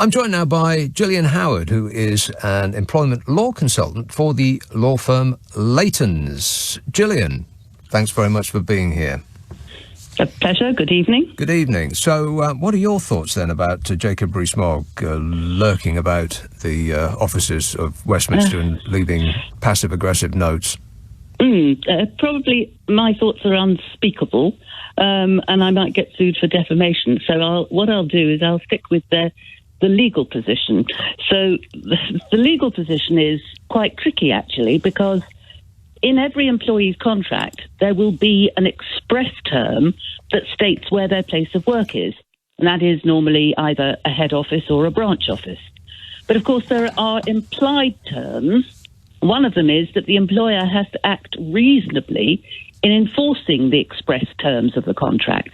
I'm joined now by Gillian Howard, who is an employment law consultant for the law firm Layton's. Gillian, thanks very much for being here. A pleasure. Good evening. Good evening. So what are your thoughts then about Jacob Rees-Mogg lurking about the offices of Westminster and leaving passive-aggressive notes? Probably my thoughts are unspeakable, and I might get sued for defamation. So what I'll do is I'll stick with the legal position. So the legal position is quite tricky, actually, because in every employee's contract, there will be an express term that states where their place of work is. And that is normally either a head office or a branch office. But of course, there are implied terms. One of them is that the employer has to act reasonably in enforcing the express terms of the contract.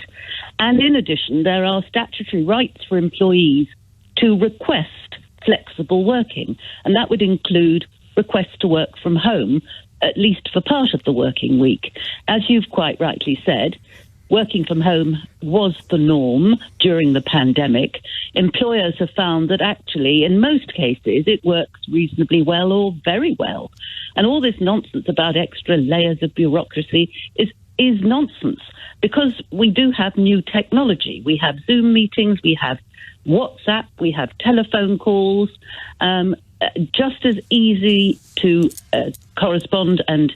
And in addition, there are statutory rights for employees to request flexible working. And that would include requests to work from home, at least for part of the working week. As you've quite rightly said, working from home was the norm during the pandemic. Employers have found that actually, in most cases, it works reasonably well or very well. And all this nonsense about extra layers of bureaucracy is nonsense, because we do have new technology. We have Zoom meetings, we have WhatsApp, we have telephone calls, just as easy to correspond and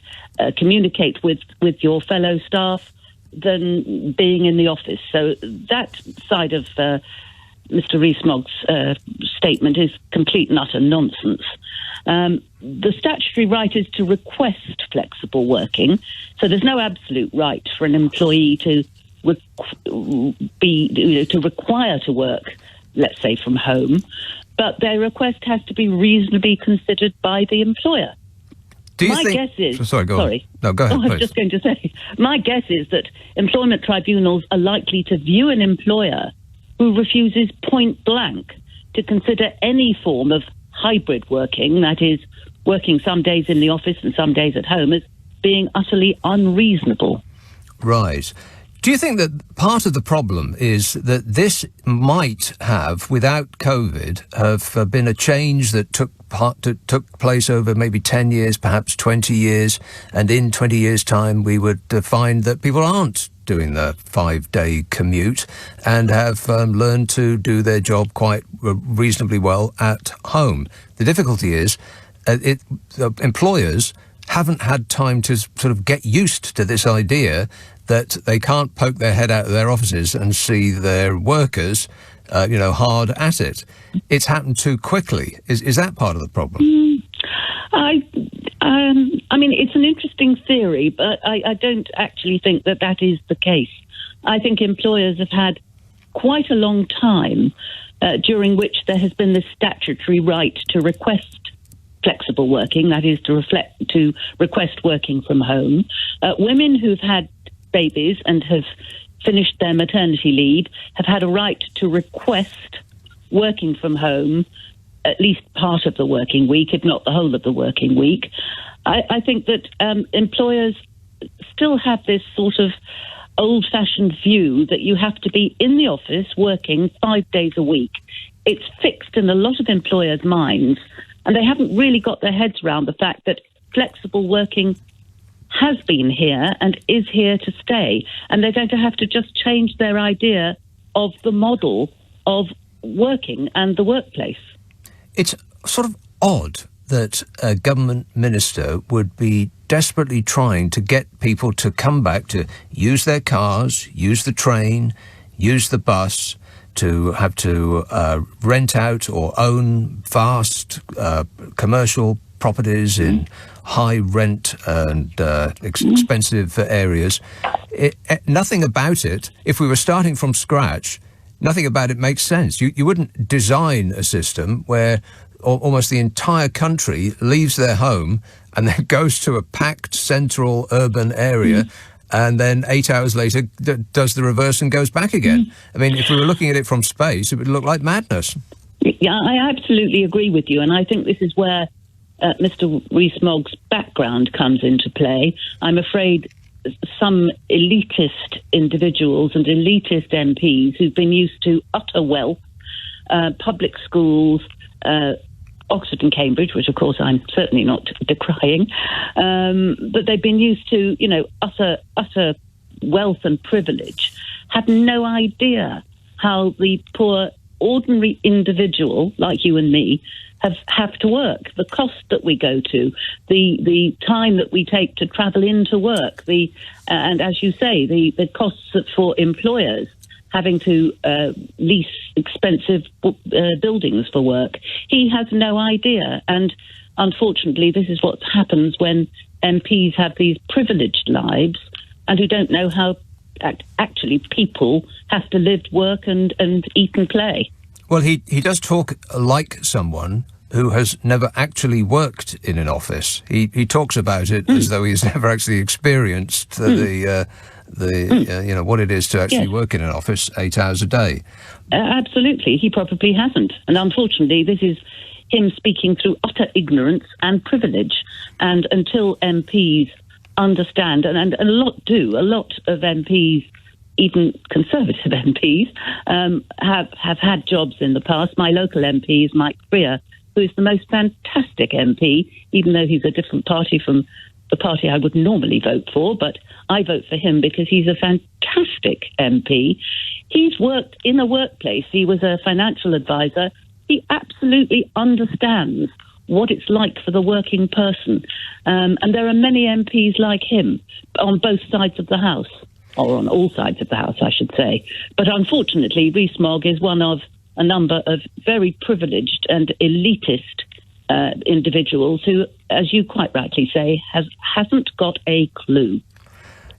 communicate with your fellow staff than being in the office. So that side of Mr. Rees-Mogg's statement is complete and utter nonsense. The statutory right is to request flexible working, so there's no absolute right for an employee to require to work, let's say, from home, but their request has to be reasonably considered by the employer. Guess is... Sorry, go on. No, go ahead, I was just going to say, my guess is that employment tribunals are likely to view an employer who refuses point blank to consider any form of hybrid working, that is, working some days in the office and some days at home, as being utterly unreasonable. Right. Do you think that part of the problem is that this might have, without COVID, have been a change that took place over maybe 10 years, perhaps 20 years, and in 20 years' time we would find that people aren't doing the 5-day commute and have learned to do their job quite reasonably well at home? The difficulty is employers haven't had time to sort of get used to this idea that they can't poke their head out of their offices and see their workers, hard at it. It's happened too quickly. Is that part of the problem? I mean, it's an interesting theory, but I don't actually think that is the case. I think employers have had quite a long time during which there has been this statutory right to request flexible working, that is, to request working from home. Women who've had babies and have finished their maternity leave have had a right to request working from home at least part of the working week, if not the whole of the working week. I think that employers still have this sort of old-fashioned view that you have to be in the office working 5 days a week. It's fixed in a lot of employers' minds, and they haven't really got their heads around the fact that flexible working has been here and is here to stay. And they're going to have to just change their idea of the model of working and the workplace. It's sort of odd that a government minister would be desperately trying to get people to come back to use their cars, use the train, use the bus, to have to rent out or own vast commercial properties in high rent and expensive areas. Nothing about it, if we were starting from scratch, nothing about it makes sense. You wouldn't design a system where almost the entire country leaves their home and then goes to a packed central urban area and then 8 hours later does the reverse and goes back again. I mean, if we were looking at it from space, it would look like madness. Yeah, I absolutely agree with you, and I think this is where Mr. Rees-Mogg's background comes into play. I'm afraid some elitist individuals and elitist MPs who've been used to utter wealth public schools, Oxford and Cambridge, which of course I'm certainly not decrying, but they've been used to, utter wealth and privilege, have no idea how the poor, ordinary individual like you and me have to work. The cost that we go to, the time that we take to travel into work, and as you say, the costs for employers having to lease expensive buildings for work. He has no idea. And unfortunately, this is what happens when MPs have these privileged lives and who don't know how actually people have to live, work and eat and play. Well, he does talk like someone who has never actually worked in an office. He talks about it as though he's never actually experienced what it is to actually work in an office 8 hours a day. Absolutely, he probably hasn't. And unfortunately, this is him speaking through utter ignorance and privilege. And until MPs understand, and a lot of MPs, even Conservative MPs, have had jobs in the past. My local MP is Mike Freer, who is the most fantastic MP, even though he's a different party from the party I would normally vote for, but I vote for him because he's a fantastic MP. He's worked in a workplace. He was a financial advisor. He absolutely understands what it's like for the working person. And there are many MPs like him on both sides of the House, or on all sides of the House, I should say. But unfortunately, Rees-Mogg is one of a number of very privileged and elitist individuals who, as you quite rightly say, hasn't got a clue.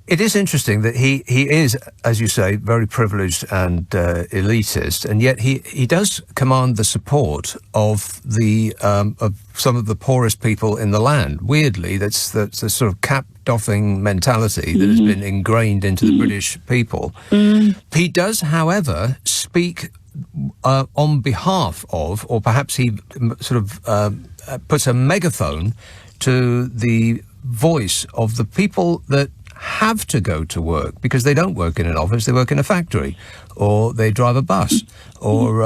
It is interesting that he is, as you say, very privileged and elitist, and yet he does command the support of of some of the poorest people in the land. Weirdly, that's the sort of cap-doffing mentality that has been ingrained into the British people. He does, however, speak on behalf of, or perhaps he sort of puts a megaphone to the voice of the people that have to go to work because they don't work in an office, they work in a factory, or they drive a bus, or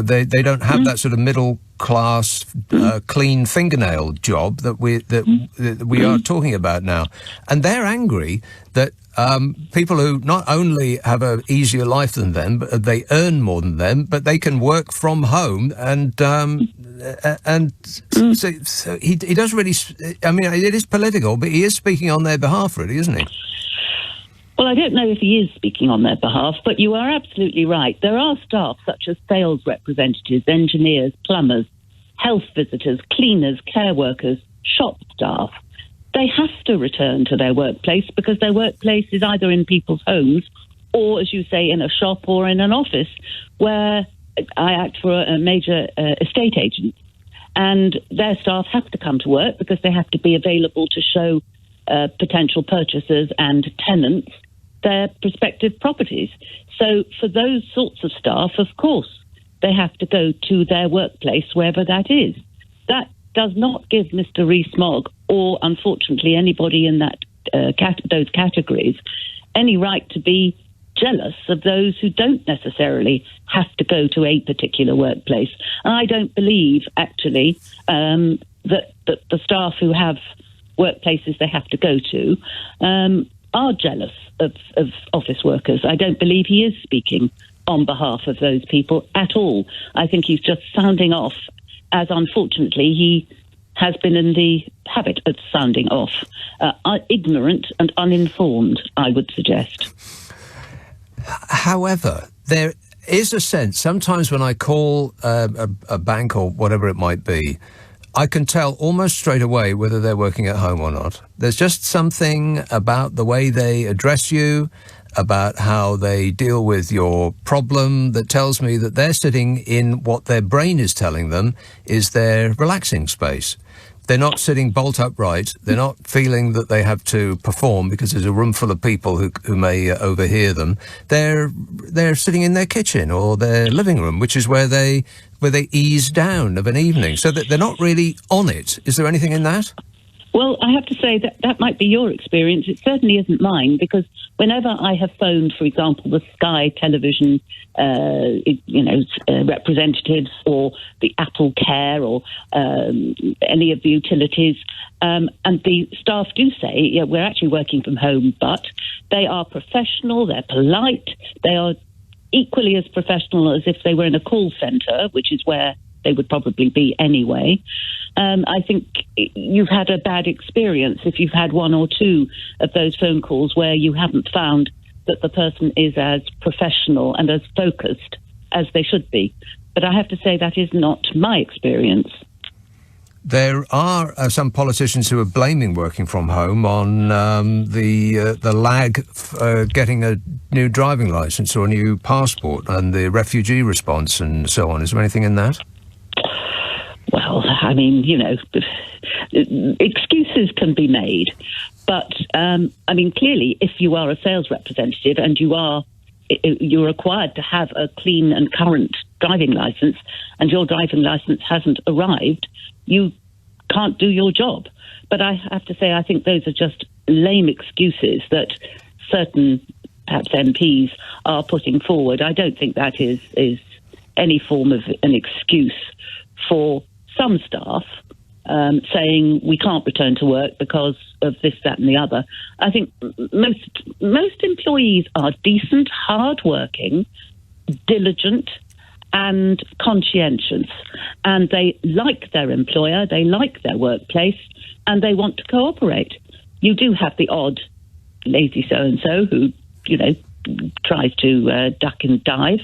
they don't have that sort of middle class clean fingernail job that we are talking about now. And they're angry that people who not only have an easier life than them, but they earn more than them, but they can work from home, so he does really. I mean, it is political, but he is speaking on their behalf, really, isn't he? Well, I don't know if he is speaking on their behalf, but you are absolutely right. There are staff such as sales representatives, engineers, plumbers, health visitors, cleaners, care workers, shop staff. They have to return to their workplace because their workplace is either in people's homes or, as you say, in a shop or in an office, where I act for a major estate agent. And their staff have to come to work because they have to be available to show potential purchasers and tenants their prospective properties. So for those sorts of staff, of course, they have to go to their workplace, wherever that is. That does not give Mr. Rees-Mogg, or unfortunately anybody in that those categories, any right to be jealous of those who don't necessarily have to go to a particular workplace. And I don't believe, actually, that the staff who have workplaces they have to go to are jealous of office workers. I don't believe he is speaking on behalf of those people at all. I think he's just sounding off, as unfortunately he has been in the habit of sounding off, ignorant and uninformed, I would suggest. However, there is a sense, sometimes when I call a bank or whatever it might be, I can tell almost straight away whether they're working at home or not. There's just something about the way they address you, about how they deal with your problem, that tells me that they're sitting in what their brain is telling them is their relaxing space. They're not sitting bolt upright. They're not feeling that they have to perform because there's a room full of people who may overhear them. They're sitting in their kitchen or their living room, which is where they ease down of an evening, so that they're not really on it. Is there anything in that? Well, I have to say that might be your experience. It certainly isn't mine, because whenever I have phoned, for example, the Sky Television, representatives, or the Apple Care, or any of the utilities, and the staff do say, yeah, we're actually working from home, but they are professional, they're polite, they are equally as professional as if they were in a call centre, which is where they would probably be anyway. I think you've had a bad experience if you've had one or two of those phone calls where you haven't found that the person is as professional and as focused as they should be. But I have to say that is not my experience. There are some politicians who are blaming working from home on the lag getting a new driving licence or a new passport and the refugee response and so on. Is there anything in that? Well, I mean, excuses can be made. But, clearly, if you are a sales representative and you're required to have a clean and current driving licence, and your driving licence hasn't arrived, you can't do your job. But I have to say, I think those are just lame excuses that certain, perhaps MPs, are putting forward. I don't think that is any form of an excuse for some staff saying we can't return to work because of this, that and the other. I think most employees are decent, hard-working, diligent and conscientious, and they like their employer, they like their workplace, and they want to cooperate. You do have the odd lazy so-and-so who, tries to duck and dive,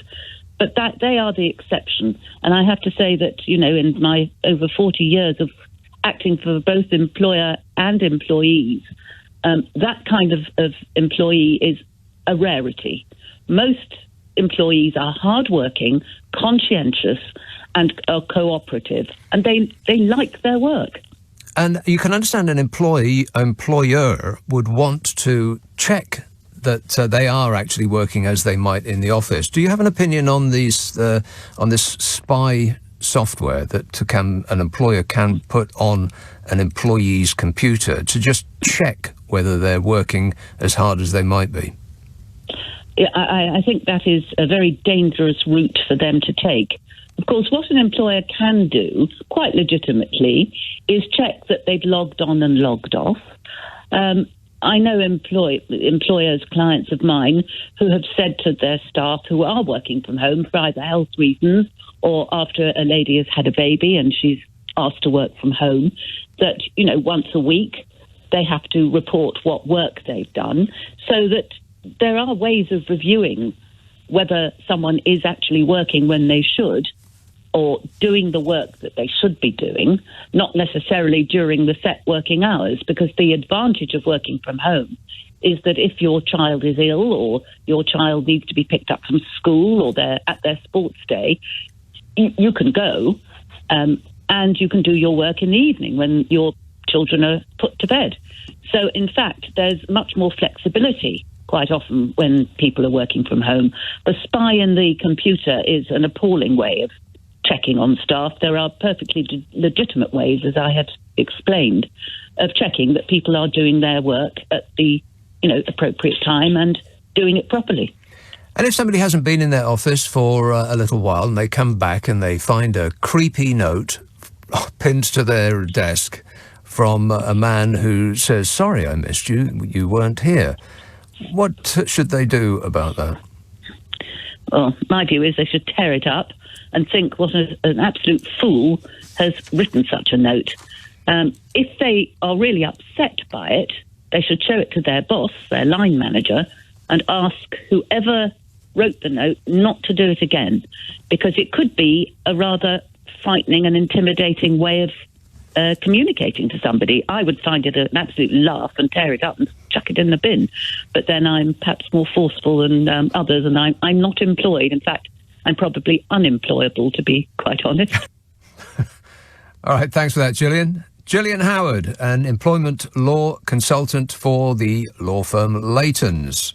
but that they are the exception. And I have to say that, in my over 40 years of acting for both employer and employees, that kind of employee is a rarity. Most employees are hardworking, conscientious, and are cooperative, and they like their work. And you can understand an employer would want to check that they are actually working as they might in the office. Do you have an opinion on these on this spy software that an employer can put on an employee's computer to just check whether they're working as hard as they might be? I think that is a very dangerous route for them to take. Of course, what an employer can do, quite legitimately, is check that they've logged on and logged off. I know employers, clients of mine, who have said to their staff who are working from home for either health reasons or after a lady has had a baby and she's asked to work from home, that, once a week they have to report what work they've done, so that there are ways of reviewing whether someone is actually working when they should, or doing the work that they should be doing, not necessarily during the set working hours, because the advantage of working from home is that if your child is ill or your child needs to be picked up from school or they're at their sports day, you can go and you can do your work in the evening when your children are put to bed. So, in fact, there's much more flexibility quite often when people are working from home. The spy in the computer is an appalling way of checking on staff. There are perfectly legitimate ways, as I had explained, of checking that people are doing their work at the appropriate time and doing it properly. And if somebody hasn't been in their office for a little while and they come back and they find a creepy note pinned to their desk from a man who says, "Sorry, I missed you, you weren't here," what should they do about that? Well, my view is they should tear it up and think what an absolute fool has written such a note. If they are really upset by it, they should show it to their boss, their line manager, and ask whoever wrote the note not to do it again, because it could be a rather frightening and intimidating way of communicating to somebody. I would find it an absolute laugh and tear it up and chuck it in the bin. But then I'm perhaps more forceful than others, and I'm not employed. In fact, I'm probably unemployable, to be quite honest. All right, thanks for that, Gillian. Gillian Howard, an employment law consultant for the law firm Laytons.